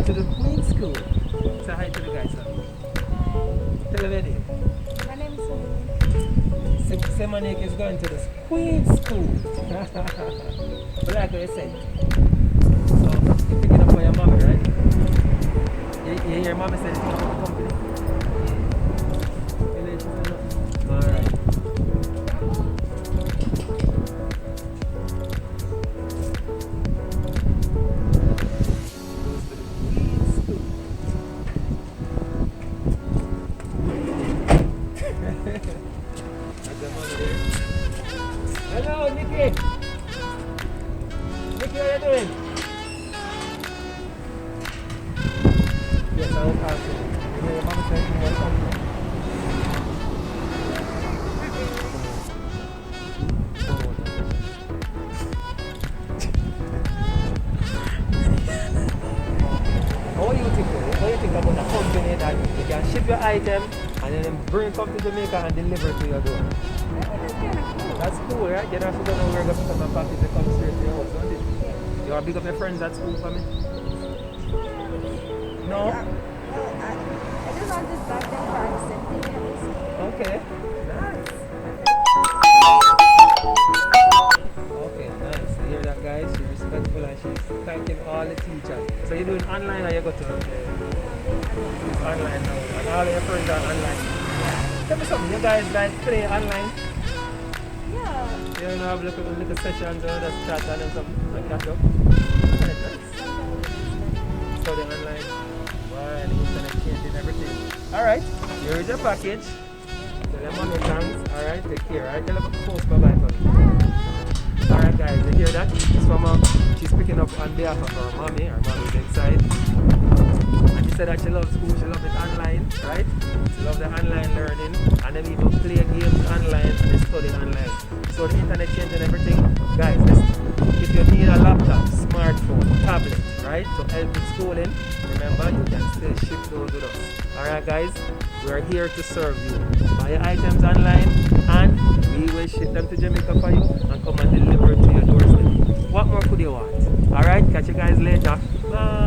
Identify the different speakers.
Speaker 1: to the Queen School. Say hi to the guys, sir. Tell them your name.
Speaker 2: My name is Celine.
Speaker 1: Semanik is going to the Queen School. But like what you said. So, you're picking up for your mommy, right? You hear your mommy say it's not for the company? You know, she said no. Alright. Hello, Nikki. Nikki, how you doing? Yes, I was asking. You know, your mama said you want something. What do you think? What do you think about a company that you can ship your item and then bring it up to Jamaica and deliver it to your door? That's cool, right? You don't have to go nowhere, go pick up my package and come straight to your house, don't you? You want to pick up your friends at school for me? No?
Speaker 2: I just want this back then for accepting it.
Speaker 1: Okay, nice. Okay, nice. You hear that, guys? She's respectful and she's thanking all the teachers. So you're doing online or you go to it's online now? And all your friends are online? Tell me something, you guys like play online?
Speaker 2: Yeah.
Speaker 1: You know, have little sessions or just chat and then some like catch up? Alright, nice. Study online. Wow, the internet changing everything. Alright, here is your package. Tell your mommy thanks. Alright, take care. Alright, tell her to post bye bye for me. Alright guys, you hear that? It's from she's picking up on behalf of her mommy. Her mommy's inside. And she said that she loves school, she loves it online, right? She loves the online learning. And then people play games online and they study online. So the internet changing everything. Guys, listen. If you need a laptop, smartphone, tablet, right, to help with schooling, remember you can still ship those with us. Alright guys, we are here to serve you. Buy your items online and we will ship them to Jamaica for you and come and deliver it to your doorstep. What more could you want? Alright, catch you guys later. Bye.